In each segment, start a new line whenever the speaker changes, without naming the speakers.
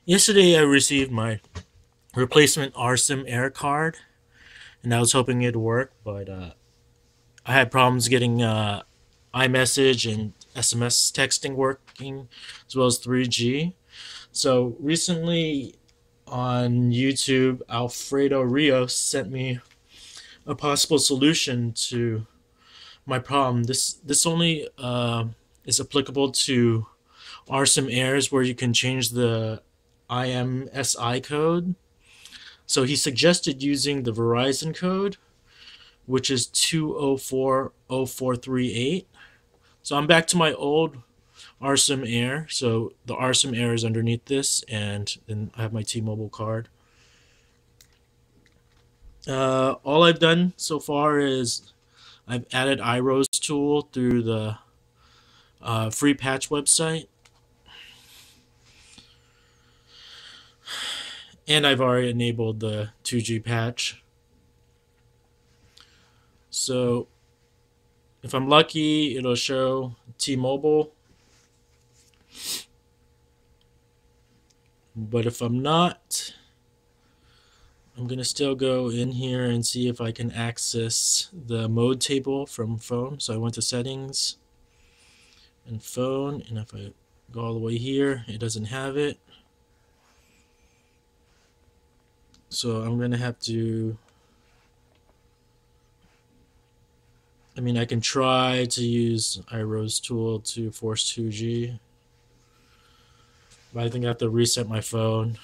Yesterday, I received my replacement RSIM AIR card, and I was hoping it'd work, but I had problems getting iMessage and SMS texting working, as well as 3G. So recently on YouTube, Alfredo Rios sent me a possible solution to my problem. This only is applicable to RSIM AIRs where you can change the IMSI code. So he suggested using the Verizon code, which is 2040438. So I'm back to my old RSIM Air. So the RSIM Air is underneath this, and then I have my T-Mobile card. All I've done so far is I've added iRose tool through the free patch website, and I've already enabled the 2G patch. So if I'm lucky, it'll show T-Mobile. But if I'm not, I'm going to still go in here and see if I can access the mode table from phone. So I went to settings and phone, and if I go all the way here, it doesn't have it. So I'm going to have to, I can try to use iRose tool to force 2G, but I think I have to reset my phone.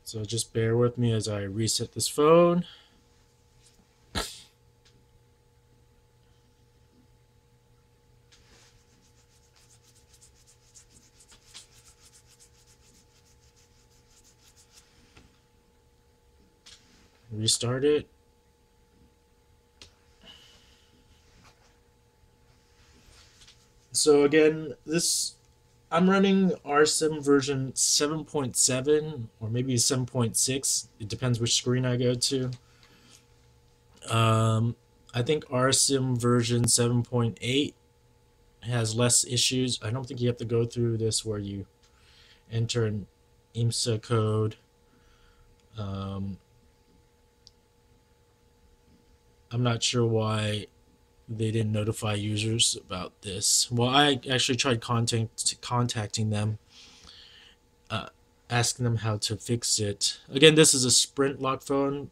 So just bear with me as I reset this phone. Restart it. So again, I'm running RSIM version 7.7 or maybe 7.6. It depends which screen I go to. I think RSIM version 7.8 has less issues. I don't think you have to go through this where you enter an IMSI code. I'm not sure why they didn't notify users about this. Well, I actually tried contacting them, asking them how to fix it. Again, this is a Sprint lock phone.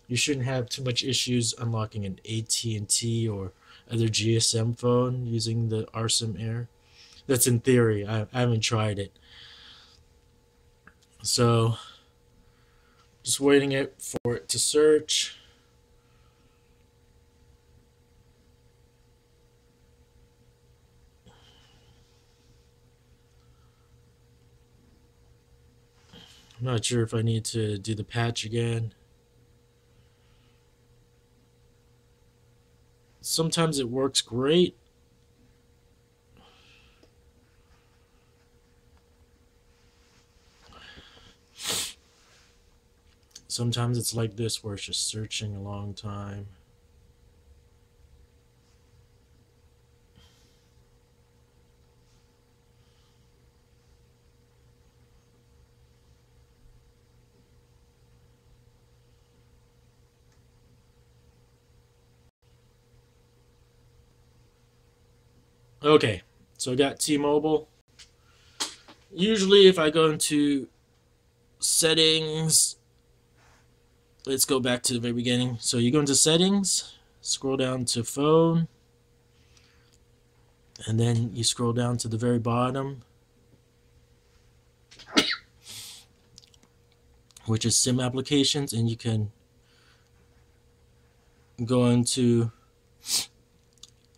You shouldn't have too much issues unlocking an AT&T or other GSM phone using the RSIM Air. That's in theory. I haven't tried it. So, just waiting for it to search. I'm not sure if I need to do the patch again. Sometimes it works great. Sometimes it's like this where it's just searching a long time. Okay, so I got T-Mobile. Usually if I go into settings, let's go back to the very beginning. So you go into settings, scroll down to phone, and then you scroll down to the very bottom, which is SIM applications, and you can go into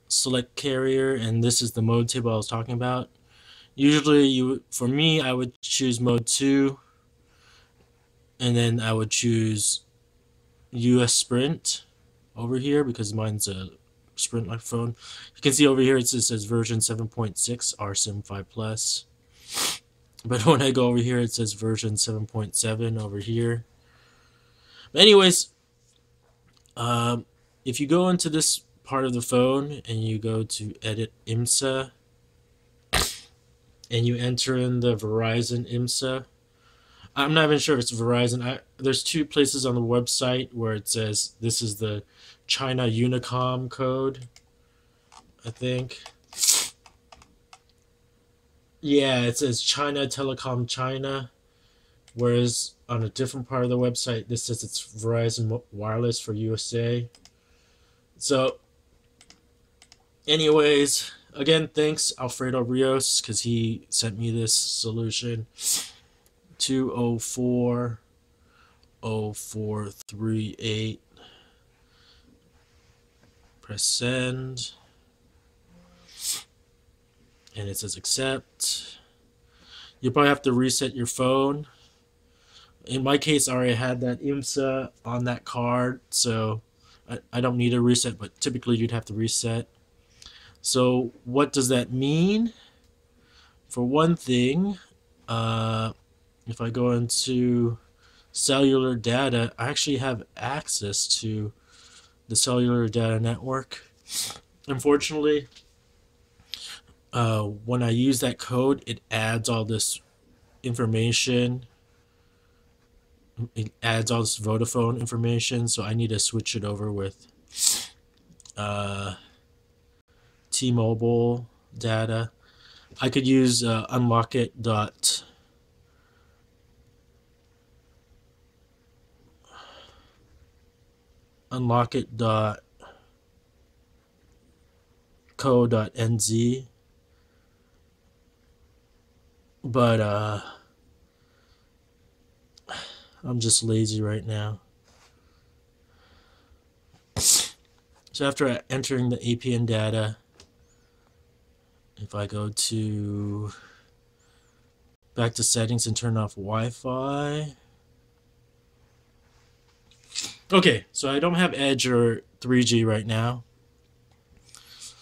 select carrier, and this is the mode table I was talking about. Usually for me, I would choose mode 2, and then I would choose US Sprint over here because mine's a Sprint like phone. You can see over here it says version 7.6 RSIM 5 Plus. But when I go over here, it says version 7.7 over here. But anyways, If you go into this part of the phone and you go to edit IMSA and you enter in the Verizon IMSA, I'm not even sure if it's Verizon. There's two places on the website where it says this is the China Unicom code, I think. Yeah, it says China Telecom China, whereas on a different part of the website, this says it's Verizon Wireless for USA. So, anyways, again, thanks Alfredo Rios because he sent me this solution. 2040438. Press send. And it says accept. You probably have to reset your phone. In my case, I already had that IMSA on that card, so I don't need a reset, but typically you'd have to reset. So what does that mean? For one thing, if I go into cellular data, I actually have access to the cellular data network. Unfortunately, when I use that code, it adds all this information. It adds all this Vodafone information, so I need to switch it over with T-Mobile data. I could use unlockit dot co.nz, but I'm just lazy right now. So after entering the APN data, if I go to back to settings and turn off Wi-Fi. Okay, so I don't have Edge or 3G right now.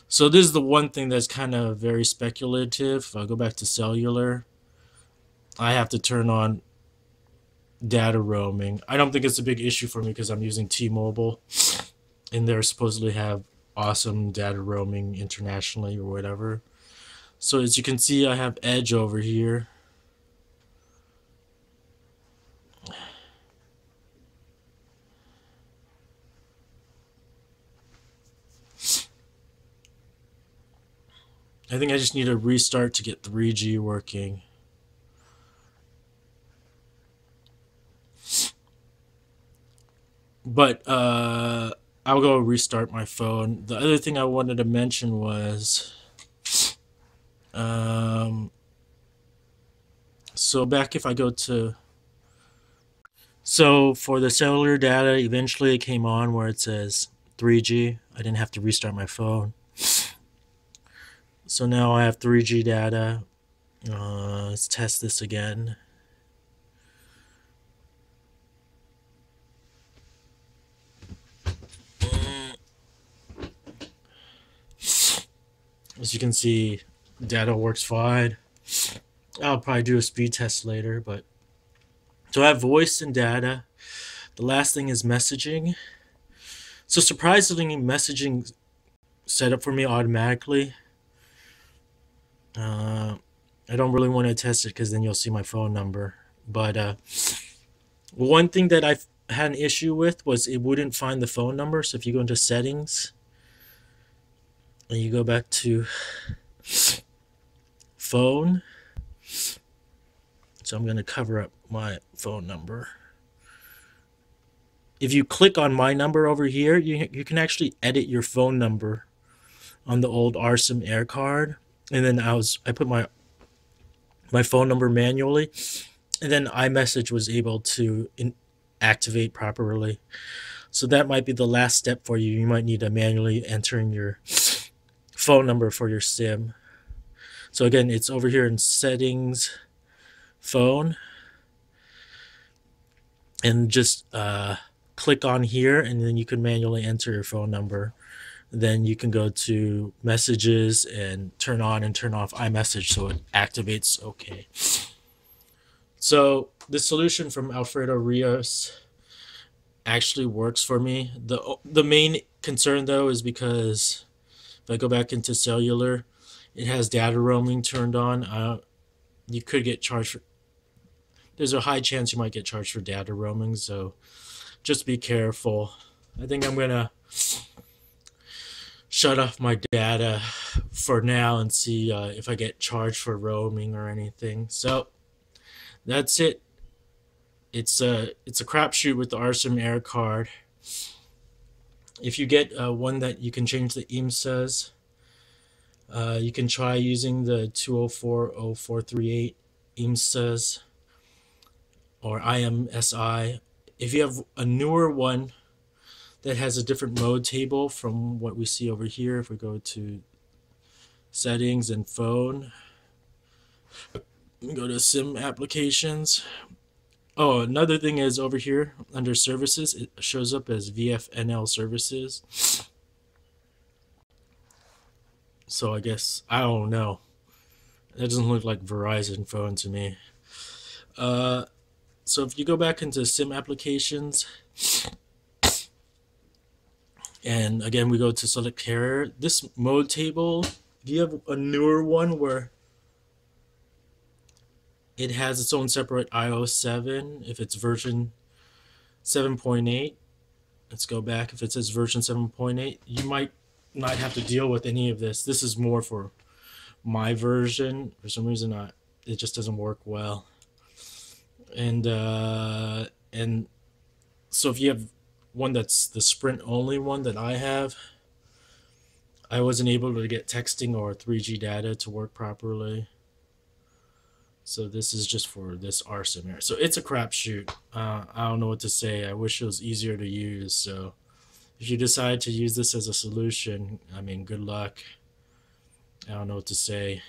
So this is the one thing that's kind of very speculative. If I go back to cellular, I have to turn on data roaming. I don't think it's a big issue for me because I'm using T-Mobile and they're supposedly have awesome data roaming internationally or whatever. So as you can see, I have Edge over here. I think I just need a restart to get 3G working. But I'll go restart my phone. The other thing I wanted to mention was so back if I go to for the cellular data, eventually it came on where it says 3G. I didn't have to restart my phone. So now I have 3G data. Let's test this again. As you can see, data works fine. I'll probably do a speed test later, but so I have voice and data. The last thing is messaging. So surprisingly, messaging set up for me automatically. I don't really want to test it because then you'll see my phone number. But one thing that I've had an issue with was it wouldn't find the phone number. So if you go into settings and you go back to phone, so I'm going to cover up my phone number. If you click on my number over here, you can actually edit your phone number on the old RSIM AIR card. And then I put my phone number manually, and then iMessage was able to activate properly. So that might be the last step for you. You might need to manually enter in your phone number for your SIM. So again, it's over here in settings, phone, and just click on here, and then you can manually enter your phone number. Then you can go to messages and turn on and turn off iMessage so it activates okay. So the solution from Alfredo Rios actually works for me. The main concern though is because if I go back into cellular, it has data roaming turned on. You could get charged for. There's a high chance you might get charged for data roaming, so just be careful. I think I'm gonna shut off my data for now and see if I get charged for roaming or anything. So that's it. It's a crapshoot with the RSIM AIR card. If you get one that you can change the IMSAs, you can try using the 2040438 IMSAs or IMSI. If you have a newer one that has a different mode table from what we see over here, if we go to settings and phone, go to SIM applications. Oh, another thing is over here under services, it shows up as VFNL services. So I guess, I don't know. That doesn't look like Verizon phone to me. So if you go back into SIM applications, and again we go to select carrier, this mode table, if you have a newer one where it has its own separate iOS 7, if it's version 7.8, let's go back. If it says version 7.8, you might not have to deal with any of this. This is more for my version. For some reason, it just doesn't work well. And so if you have one that's the Sprint only one that I have, I wasn't able to get texting or 3G data to work properly. So this is just for this RSIM AIR. So it's a crapshoot. I don't know what to say. I wish it was easier to use. So if you decide to use this as a solution, I mean, good luck. I don't know what to say.